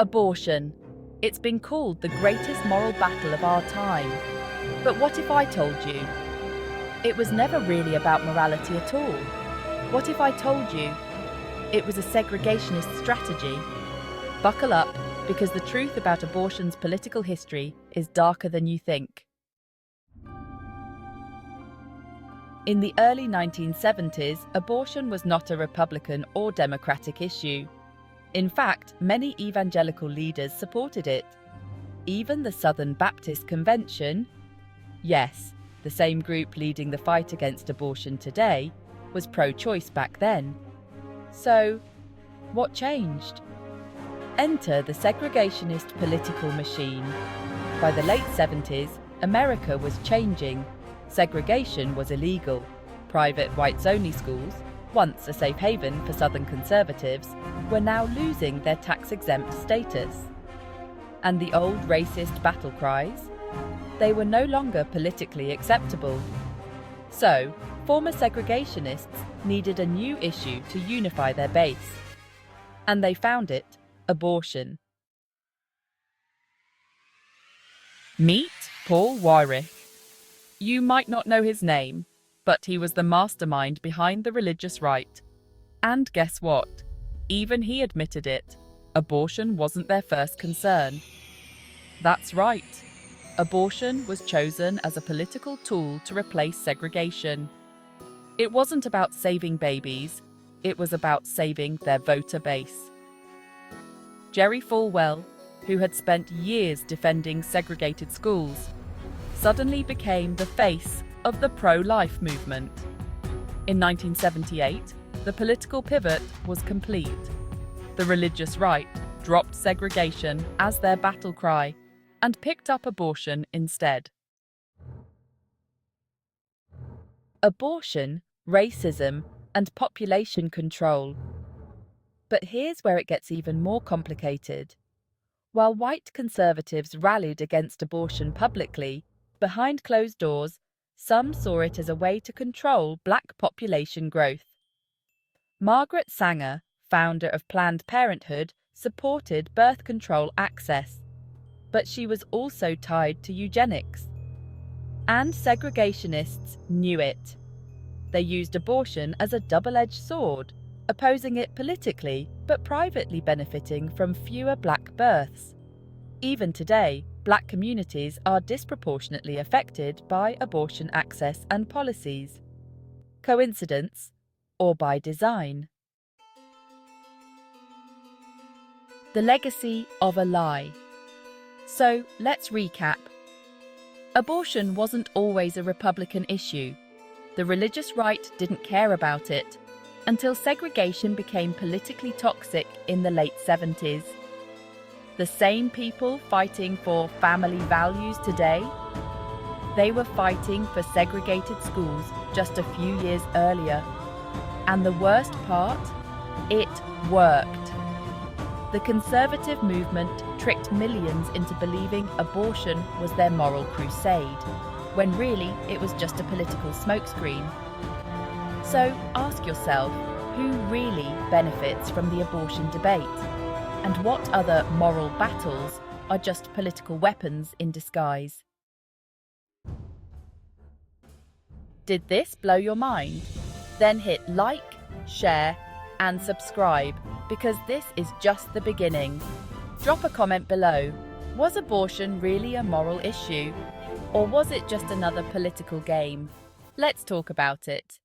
Abortion. It's been called the greatest moral battle of our time. But what if I told you it was never really about morality at all? What if I told you it was a segregationist strategy? Buckle up, because the truth about abortion's political history is darker than you think. In the early 1970s, abortion was not a Republican or Democratic issue. In fact, many evangelical leaders supported it. Even the Southern Baptist Convention, yes, the same group leading the fight against abortion today, was pro-choice back then. So, what changed? Enter the segregationist political machine. By the late 70s, America was changing. Segregation was illegal. Private whites-only schools, once a safe haven for Southern conservatives, were now losing their tax-exempt status. And the old racist battle cries? They were no longer politically acceptable. So, former segregationists needed a new issue to unify their base. And they found it: abortion. Meet Paul Weyrich. You might not know his name, but he was the mastermind behind the religious right. And guess what? Even he admitted it. Abortion wasn't their first concern. That's right. Abortion was chosen as a political tool to replace segregation. It wasn't about saving babies, it was about saving their voter base. Jerry Falwell, who had spent years defending segregated schools, suddenly became the face of the pro-life movement. In 1978, the political pivot was complete. The religious right dropped segregation as their battle cry and picked up abortion instead. Abortion, racism, and population control. But here's where it gets even more complicated. While white conservatives rallied against abortion publicly, behind closed doors, some saw it as a way to control black population growth. Margaret, founder of Planned Parenthood, supported birth control access, but she was also tied to eugenics. And segregationists knew it. They used abortion as a double-edged sword, opposing it politically but privately benefiting from fewer black births. Even today, black communities are disproportionately affected by abortion access and policies. Coincidence, or by design? The legacy of a lie. So, let's recap. Abortion wasn't always a Republican issue. The religious right didn't care about it until segregation became politically toxic in the late 70s. The same people fighting for family values today, they were fighting for segregated schools just a few years earlier. And the worst part? It worked. The conservative movement tricked millions into believing abortion was their moral crusade, when really it was just a political smokescreen. So ask yourself, who really benefits from the abortion debate? And what other moral battles are just political weapons in disguise? Did this blow your mind? Then hit like, share, and subscribe, because this is just the beginning. Drop a comment below. Was abortion really a moral issue? Or was it just another political game? Let's talk about it.